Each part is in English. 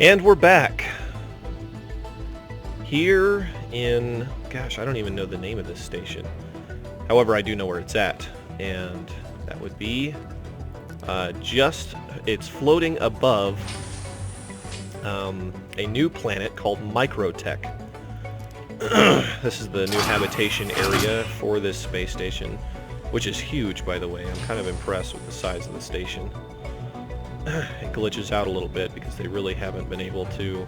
And we're back. Here in... Gosh, I don't even know the name of this station. However, I do know where it's at. And that would be... It's floating above a new planet called Microtech. This is the new habitation area for this space station, which is huge, by the way. I'm kind of impressed with the size of the station. It glitches out a little bit because they really haven't been able to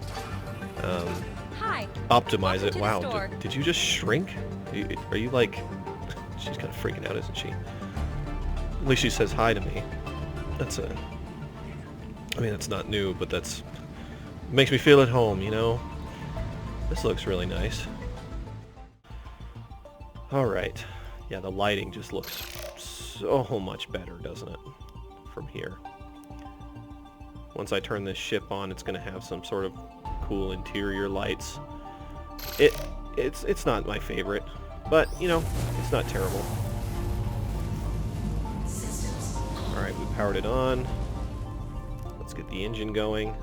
optimize it. Wow, did you just shrink? Are you like... She's kind of freaking out, isn't she? At least she says hi to me. That's a... I mean, that's not new, but that's... makes me feel at home, you know? This looks really nice. Alright. Yeah, the lighting just looks so much better, doesn't it? From here. Once I turn this ship on, it's going to have some sort of cool interior lights. It's not my favorite, but, you know, it's not terrible. Alright, we powered it on. Let's get the engine going.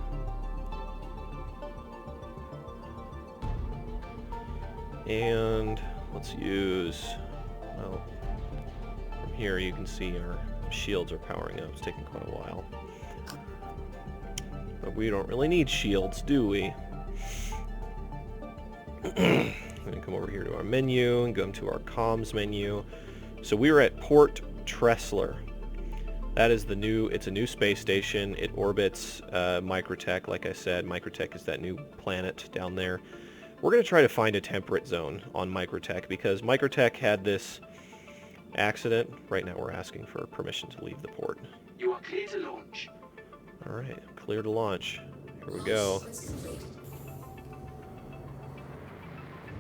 And let's use, well, from here you can see our shields are powering up. It's taking quite a while. But we don't really need shields, do we? I'm going to come over here to our menu and go to our comms menu. So we are at Port Tresslar. That is the new, it's a new space station. It orbits Microtech, like I said. Microtech is that new planet down there. We're going to try to find a temperate zone on Microtech because Microtech had this accident. Right now we're asking for permission to leave the port. You are clear to launch. Alright, clear to launch. Here we go.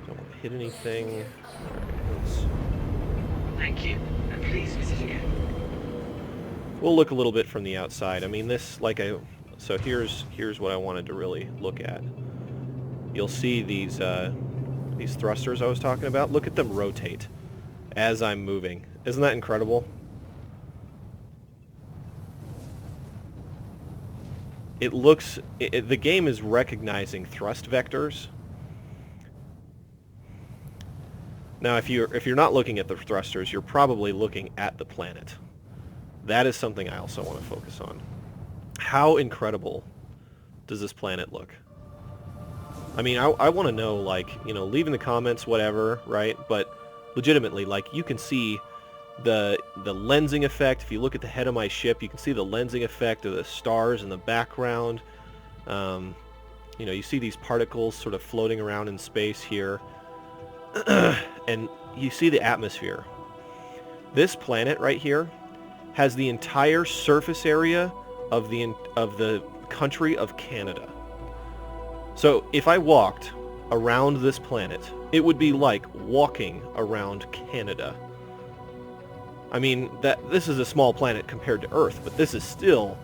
Don't want to hit anything. Alright, Thank you, and please visit again. we'll look a little bit from the outside. I mean, this, so here's what I wanted to really look at. You'll see these thrusters I was talking about. Look at them rotate as I'm moving. Isn't that incredible? It looks... the game is recognizing thrust vectors. Now, if you're not looking at the thrusters, you're probably looking at the planet. That is something I also want to focus on. How incredible does this planet look? I mean, I want to know, like, you know, leave in the comments, whatever, right? But legitimately, like, you can see the lensing effect. If you look at the head of my ship, you can see the lensing effect of the stars in the background. You know, you see these particles sort of floating around in space here. And you see the atmosphere. This planet right here has the entire surface area of the country of Canada. So if I walked around this planet, it would be like walking around Canada. I mean, this is a small planet compared to Earth, but this is still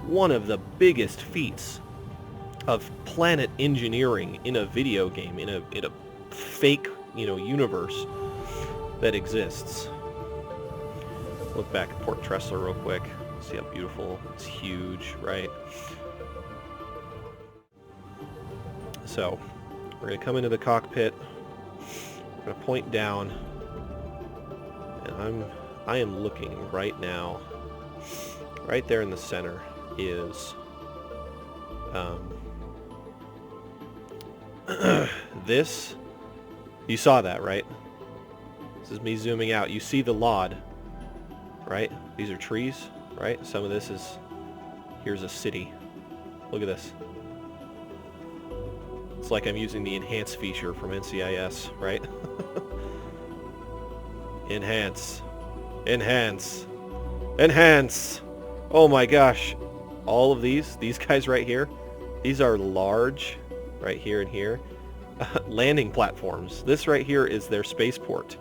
one of the biggest feats of planet engineering in a video game, in a fake, you know, universe that exists. Look back at Port Tresslar real quick. See how beautiful. It's huge, right? So, we're going to come into the cockpit. We're going to point down. And I am looking right now. Right there in the center is this. You saw that, right? This is me zooming out. You see the LOD, right? These are trees, right? Some of this is... Here's a city. Look at this. It's like I'm using the enhance feature from NCIS, right? Enhance. Enhance. Enhance! Oh my gosh. All of these guys right here, these are large, right here and here, landing platforms. This right here is their spaceport.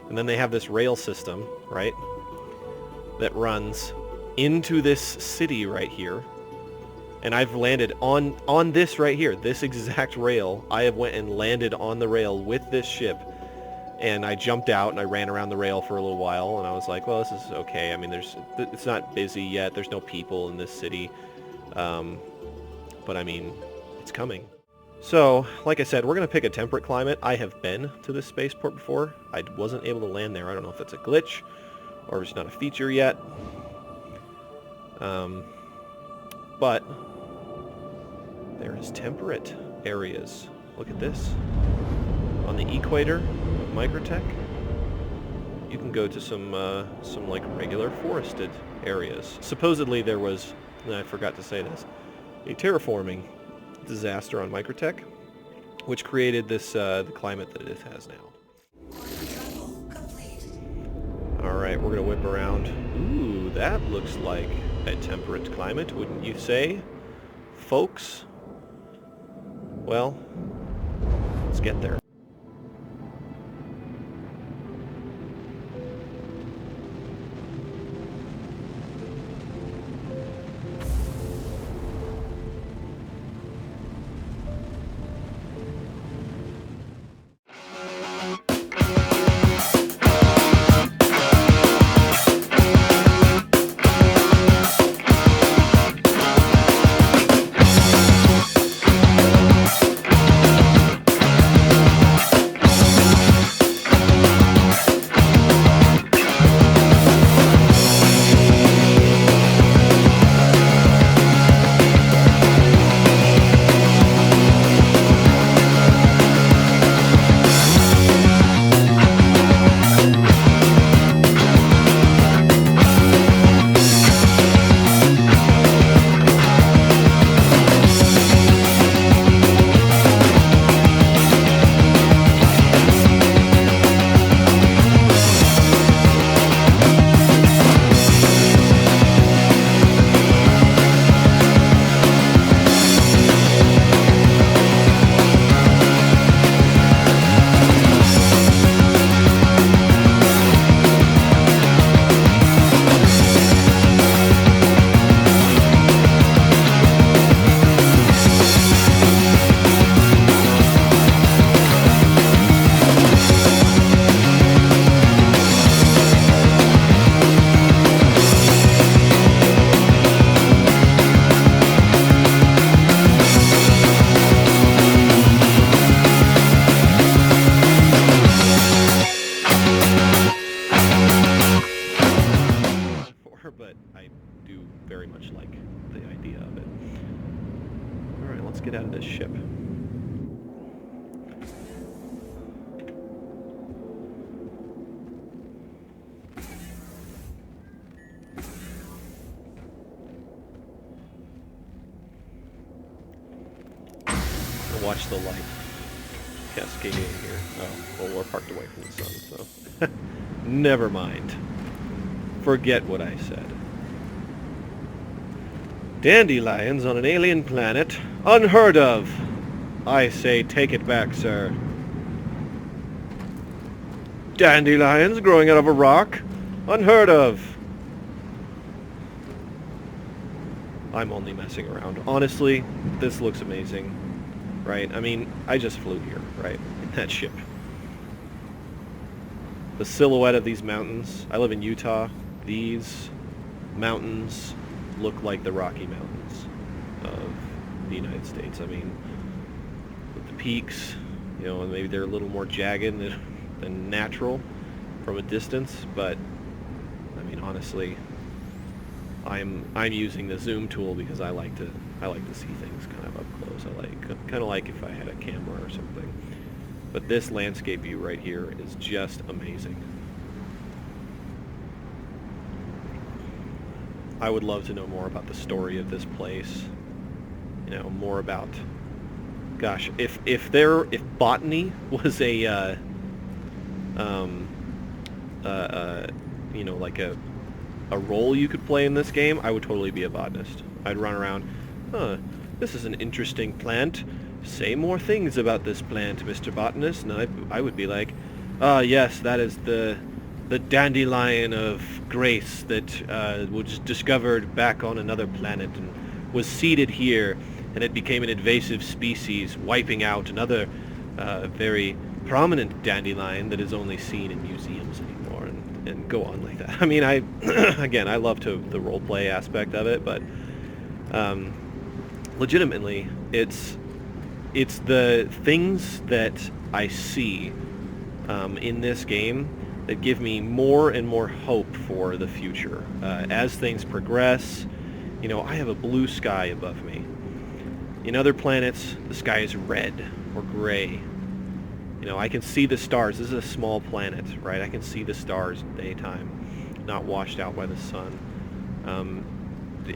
And then they have this rail system, right, that runs into this city right here. And I've landed on this right here, this exact rail. I have went and landed on the rail with this ship. And I jumped out and I ran around the rail for a little while. And I was like, well, this is okay. I mean, it's not busy yet. There's no people in this city. But I mean, It's coming. So, like I said, we're going to pick a temperate climate. I have been to this spaceport before. I wasn't able to land there. I don't know if it's a glitch or it's not a feature yet. But there is temperate areas. Look at this. On the equator of Microtech, you can go to some like regular forested areas. Supposedly there was, and I forgot to say this, a terraforming disaster on Microtech, which created this the climate that it has now. Alright, we're gonna whip around. Ooh, that looks like a temperate climate, wouldn't you say, folks? Well, let's get there. But I do very much like the idea of it. Alright, let's get out of this ship. And watch the light cascading here. Oh, well, we're parked away from the sun, so... Never mind. Forget what I said. Dandelions on an alien planet? Unheard of! I say take it back, sir. Dandelions growing out of a rock? Unheard of! I'm only messing around. Honestly, this looks amazing. Right? I mean, I just flew here, right? In that ship. The silhouette of these mountains. I live in Utah. These mountains look like the Rocky Mountains of the United States. I mean, with the peaks, you know, maybe they're a little more jagged than natural from a distance, but I mean, honestly, I'm using the zoom tool because I like to see things kind of up close. I kind of like if I had a camera or something. But this landscape view right here is just amazing. I would love to know more about the story of this place. You know, more about, gosh, if botany was a you know, like a role you could play in this game, I would totally be a botanist. I'd run around, this is an interesting plant. Say more things about this plant, Mr. Botanist. And I would be like, yes, that is the dandelion of grace that was discovered back on another planet and was seeded here, and it became an invasive species, wiping out another very prominent dandelion that is only seen in museums anymore, and go on like that. I mean, again, I love the roleplay aspect of it, but legitimately, it's it's the things that I see in this game that give me more and more hope for the future. As things progress, you know, I have a blue sky above me. In other planets, the sky is red or gray. You know, I can see the stars. This is a small planet, right? I can see the stars in daytime, not washed out by the sun.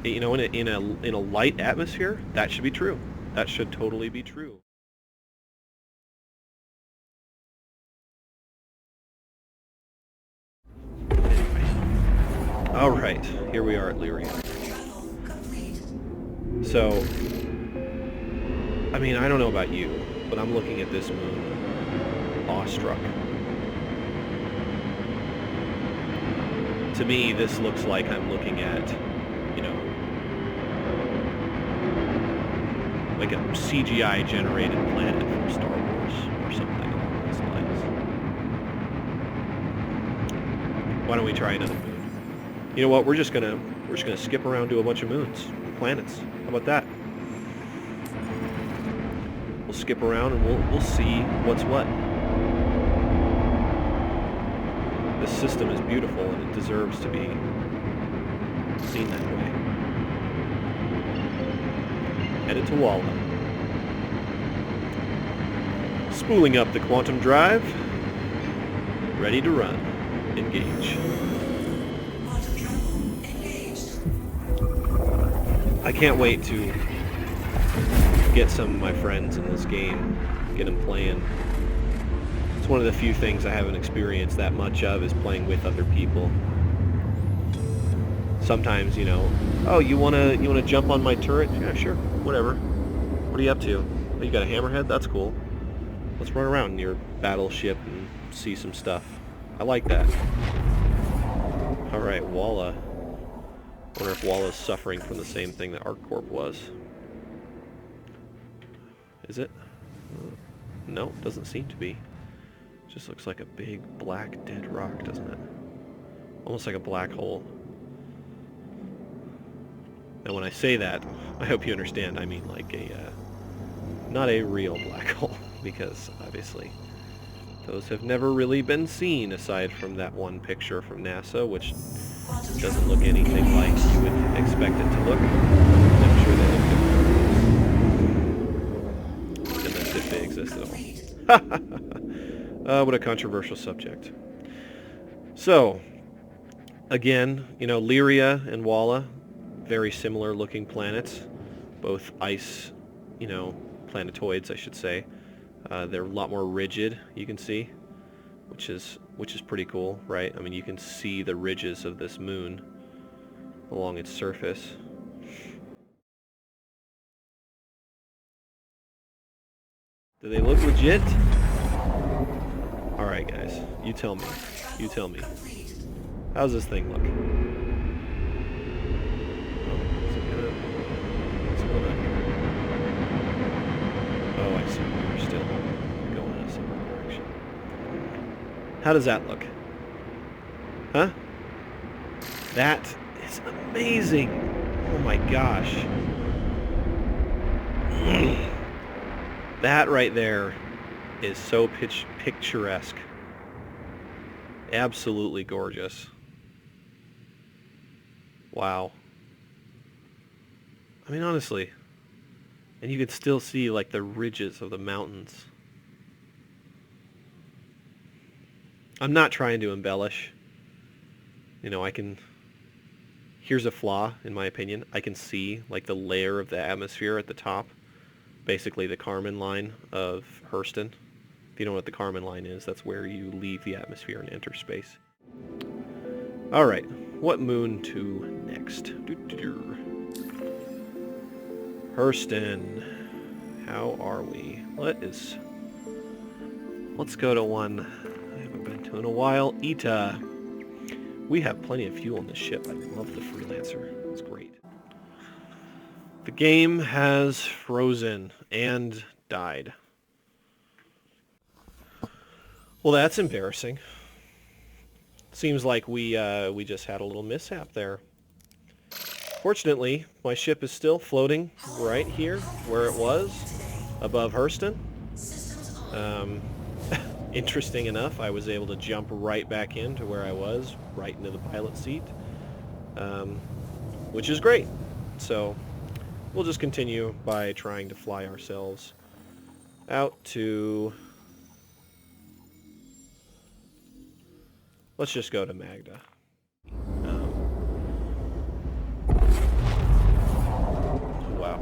You know, in a light atmosphere, that should be true. That should totally be true. Anyway. All right, here we are at Lyria. So, I mean, I don't know about you, but I'm looking at this moon, awestruck. To me, this looks like I'm looking at, you know, like a CGI-generated planet from Star Wars or something along those lines. Why don't we try another moon? You know what? We're just gonna skip around to a bunch of moons, planets. How about that? We'll skip around and we'll see what's what. This system is beautiful and it deserves to be seen that way. Headed to Walla. Spooling up the quantum drive. Ready to run. Engage. I can't wait to get some of my friends in this game, get them playing. It's one of the few things I haven't experienced that much of is playing with other people. Sometimes, you know, oh, you wanna jump on my turret? Yeah, sure, whatever. What are you up to? Oh, you got a hammerhead? That's cool. Let's run around in your battleship and see some stuff. I like that. All right, Walla. I wonder if Walla's suffering from the same thing that ArcCorp was. Is it? No, doesn't seem to be. Just looks like a big black dead rock, doesn't it? Almost like a black hole. Now when I say that, I hope you understand, I mean like a, not a real black hole, because obviously those have never really been seen aside from that one picture from NASA, which doesn't look anything like you would expect it to look. I'm sure they look good. And as if they exist at all. What a controversial subject. So, again, you know, Lyria and Walla, very similar looking planets. Both ice, you know, planetoids, I should say. They're a lot more rigid, you can see, which is pretty cool, right? I mean, you can see the ridges of this moon along its surface. Do they look legit? All right, guys, you tell me. You tell me. How's this thing look? Oh, is it gonna... What's going on here? Oh, I see. We're still going in a similar direction. How does that look? Huh? That is amazing! Oh my gosh. That right there is so picturesque. Absolutely gorgeous. Wow. I mean, honestly. And you can still see, like, the ridges of the mountains. I'm not trying to embellish. You know, I can... Here's a flaw, in my opinion. I can see, like, the layer of the atmosphere at the top. Basically, the Kármán line of Hurston. If you know what the Kármán line is, that's where you leave the atmosphere and enter space. Alright, what moon to next? Hurston. How are we? Let's go to one I haven't been to in a while. Ita. We have plenty of fuel in this ship. I love the Freelancer. It's great. The game has frozen and died. Well, that's embarrassing. Seems like we just had a little mishap there. Fortunately, my ship is still floating right here where it was. above Hurston. Interesting enough, I was able to jump right back into where I was, right into the pilot seat, which is great. So we'll just continue by trying to fly ourselves out to... Let's just go to Magda. Wow.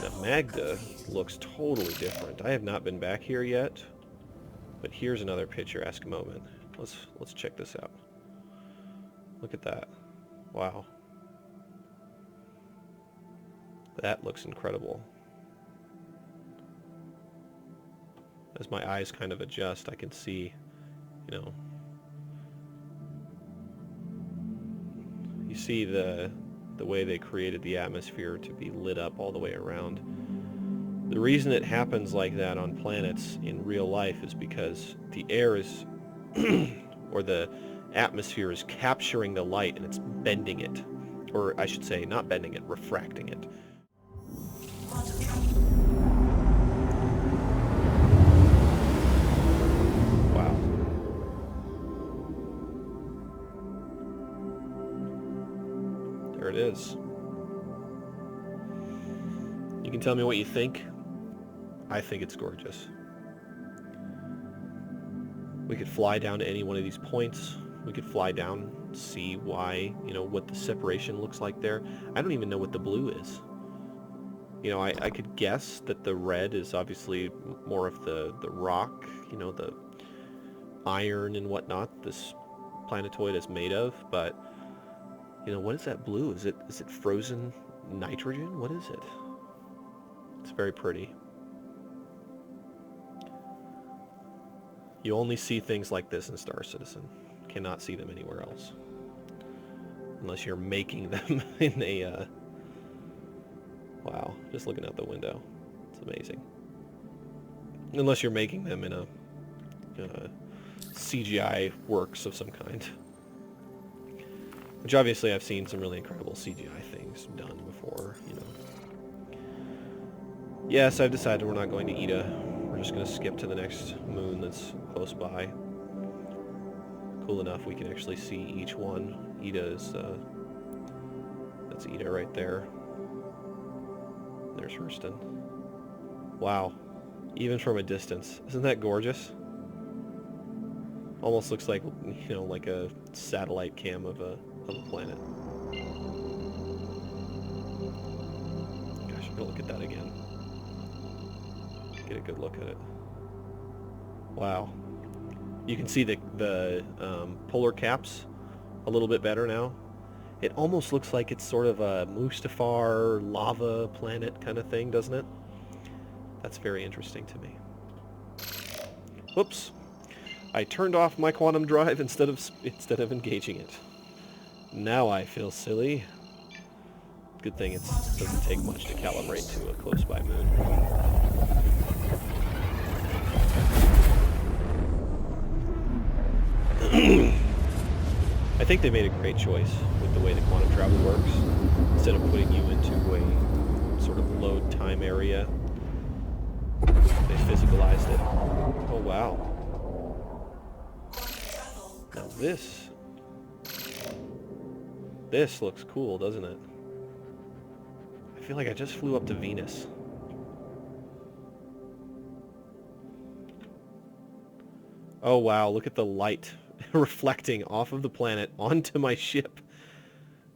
Now Magda looks totally different. I have not been back here yet, but here's another picturesque moment. Let's check this out. Look at that. Wow. That looks incredible. As my eyes kind of adjust, I can see, you know, you see the way they created the atmosphere to be lit up all the way around. The reason it happens like that on planets in real life is because the air is, or the atmosphere is capturing the light and it's bending it. Or I should say, not bending it, refracting it. Wow. There it is. You can tell me what you think. I think it's gorgeous. We could fly down to any one of these points. We could fly down, see why, you know, what the separation looks like there. I don't even know what the blue is. You know, I could guess that the red is obviously more of the rock, you know, the iron and whatnot this planetoid is made of, but, you know, what is that blue? Is it frozen nitrogen? What is it? It's very pretty. You only see things like this in Star Citizen. Cannot see them anywhere else. Unless you're making them in a... Wow, just looking out the window. It's amazing. Unless you're making them in a CGI works of some kind. Which obviously I've seen some really incredible CGI things done before, you know. Yes, I've decided we're not going to Ida. We're just going to skip to the next moon that's close by. Cool enough, we can actually see each one. Ida is, that's Ida right there. There's Hurston. Wow. Even from a distance. Isn't that gorgeous? Almost looks like, you know, like a satellite cam of a planet. Gosh, I'm gonna look at that again. Get a good look at it. Wow. You can see the polar caps a little bit better now. It almost looks like it's sort of a Mustafar lava planet kind of thing, doesn't it? That's very interesting to me. Whoops. I turned off my quantum drive instead of engaging it. Now I feel silly. Good thing it doesn't take much to calibrate to a close-by moon. I think they made a great choice with the way the quantum travel works. Instead of putting you into a sort of load time area, they physicalized it. Oh wow. Now this looks cool, doesn't it? I feel like I just flew up to Venus. Oh wow, look at the light reflecting off of the planet onto my ship,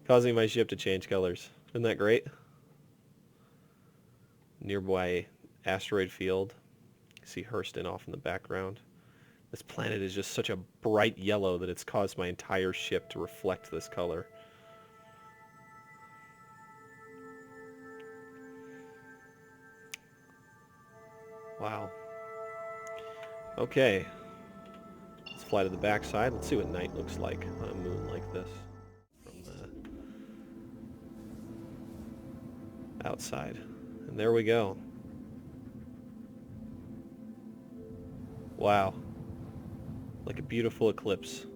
causing my ship to change colors. Isn't that great? Nearby asteroid field. You see Hurston off in the background. This planet is just such a bright yellow that it's caused my entire ship to reflect this color. Wow. Okay. Let's fly to the backside. Let's see what night looks like on a moon like this from the outside. And there we go. Wow. Like a beautiful eclipse.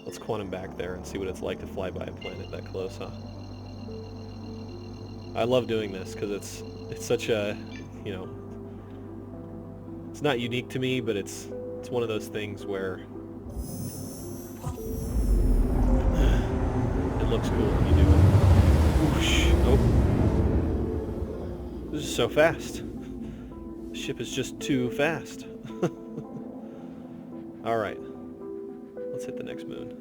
Let's quantum back there and see what it's like to fly by a planet that close, huh? I love doing this because it's such a, you know, it's not unique to me, but it's one of those things where it looks cool when you do it. Whoosh. Oh. This is so fast. The ship is just too fast. Alright. Let's hit the next moon.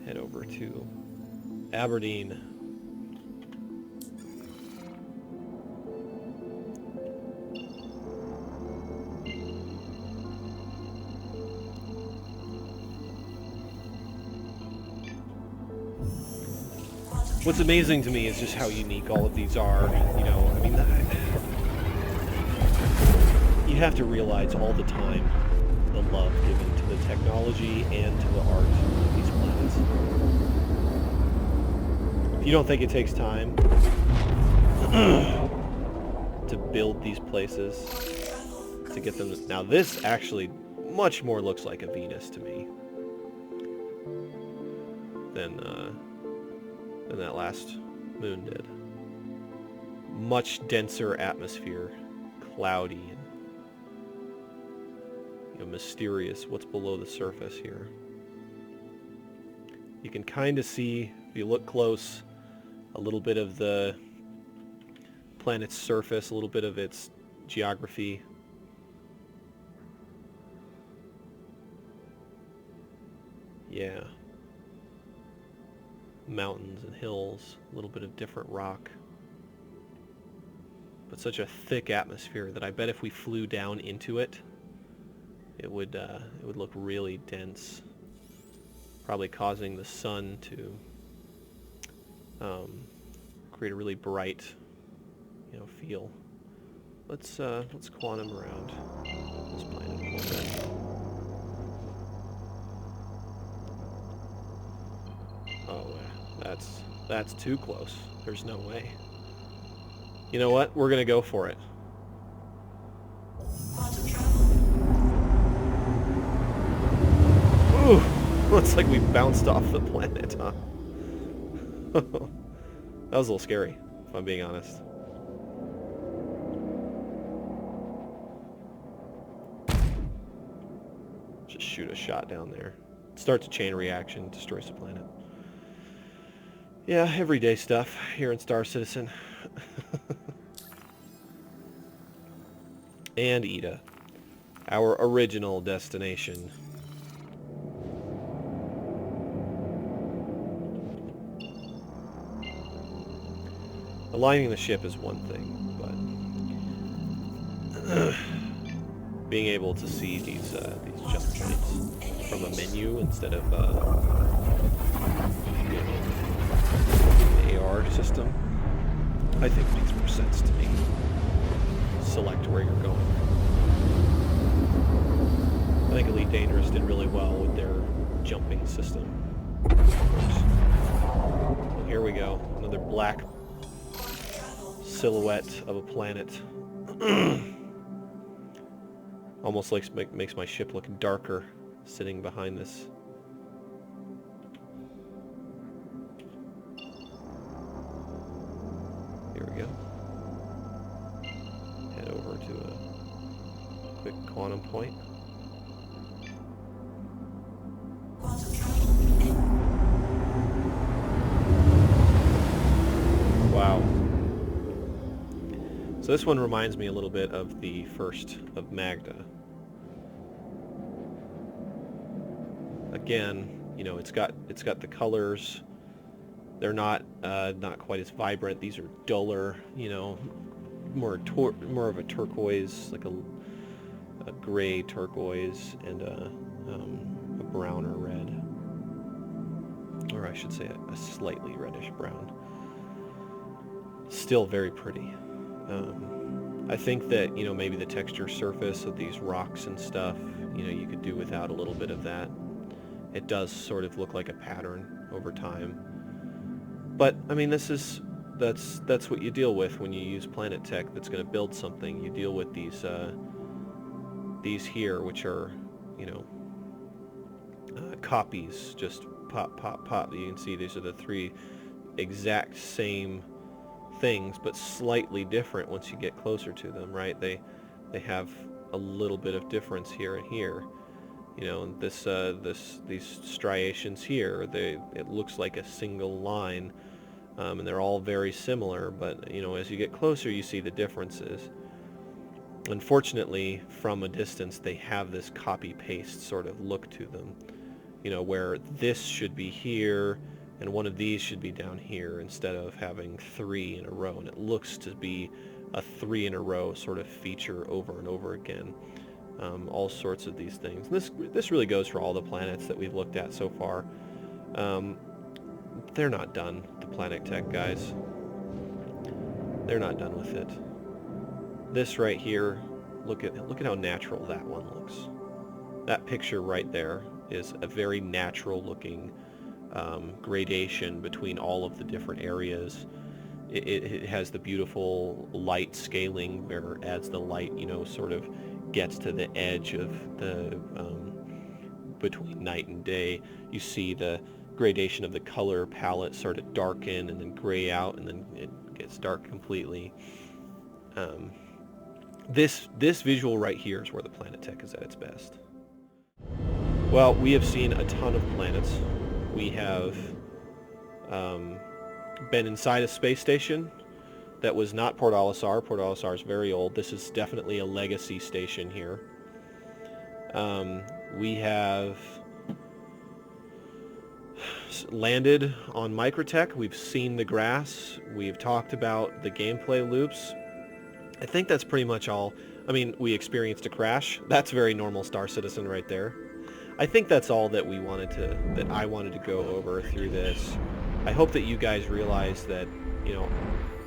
Head over to Aberdeen. What's amazing to me is just how unique all of these are. You know, I mean, you have to realize all the time the love given to the technology and to the art of these planets. If you don't think it takes time to build these places, to get them... Now this actually much more looks like a Venus to me than that last moon did. Much denser atmosphere, cloudy, and mysterious what's below the surface here. You can kind of see, if you look close, a little bit of the planet's surface, a little bit of its geography. Yeah. Mountains and hills, a little bit of different rock. But such a thick atmosphere that I bet if we flew down into it, it would look really dense, probably causing the sun to create a really bright, feel. Let's quantum around this planet a little bit. Oh, that's too close. There's no way. You know what? We're gonna go for it. Ooh, looks like we bounced off the planet, huh? That was a little scary, if I'm being honest. Just shoot a shot down there. Starts a chain reaction, destroys the planet. Yeah, everyday stuff here in Star Citizen. And Ida, our original destination. Aligning the ship is one thing, but being able to see these jump points from a menu instead of an AR system, I think makes more sense to me. Select where you're going. I think Elite Dangerous did really well with their jumping system. Well, here we go. Another black silhouette of a planet. Almost makes my ship look darker sitting behind this. Here we go. Head over to a quick quantum point. Wow. So this one reminds me a little bit of the first of Magda. Again, it's got the colors. They're not quite as vibrant. These are duller, more of a turquoise, like a gray turquoise, and a brown or red, or I should say a slightly reddish brown. Still very pretty. I think that maybe the texture surface of these rocks and stuff, you could do without a little bit of that. It does sort of look like a pattern over time. But I mean, that's what you deal with when you use Planet Tech that's going to build something. You deal with these these here, which are, you know, copies, just pop, pop, pop. You can see these are the 3 exact same things, but slightly different once you get closer to them, right? They have a little bit of difference here and here. You know, and these striations here, it looks like a single line, and they're all very similar, but, you know, as you get closer, you see the differences. Unfortunately, from a distance, they have this copy-paste sort of look to them, you know, where this should be here, and one of these should be down here, instead of having 3 in a row, and it looks to be a 3 in a row sort of feature over and over again. All sorts of these things. This really goes for all the planets that we've looked at so far. They're not done, the Planet Tech guys. They're not done with it. This right here, look at how natural that one looks. That picture right there is a very natural looking gradation between all of the different areas. It has the beautiful light scaling where as the light, you know, sort of gets to the edge of the between night and day, you see the gradation of the color palette sort of darken and then gray out, and then it gets dark completely. This visual right here is where the Planet Tech is at its best. Well, we have seen a ton of planets. We have been inside a space station that was not Port Tresslar. Port Tresslar is very old. This is definitely a legacy station here. We have landed on Microtech. We've seen the grass. We've talked about the gameplay loops. I think that's pretty much all. I mean, we experienced a crash. That's very normal Star Citizen right there. I think that's all that I wanted to go over through this. I hope that you guys realize that, you know,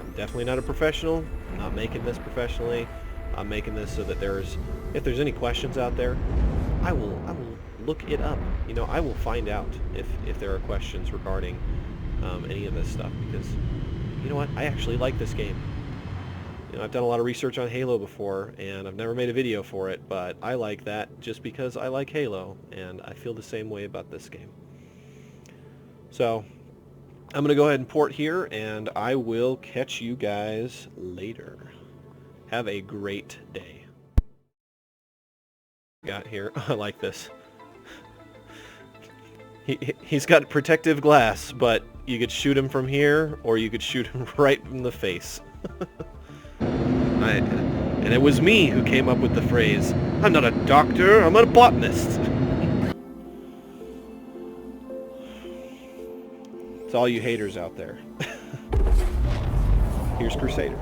I'm definitely not a professional. I'm not making this professionally. I'm making this so that if there's any questions out there, I will look it up. You know, I will find out if there are questions regarding any of this stuff, because, you know what, I actually like this game. You know, I've done a lot of research on Halo before, and I've never made a video for it, but I like that just because I like Halo, and I feel the same way about this game. So, I'm going to go ahead and port here, and I will catch you guys later. Have a great day. Got here. I like this. He's got protective glass, but you could shoot him from here, or you could shoot him right in the face. And it was me who came up with the phrase, "I'm not a doctor, I'm a botanist." It's all you haters out there. Here's Crusader.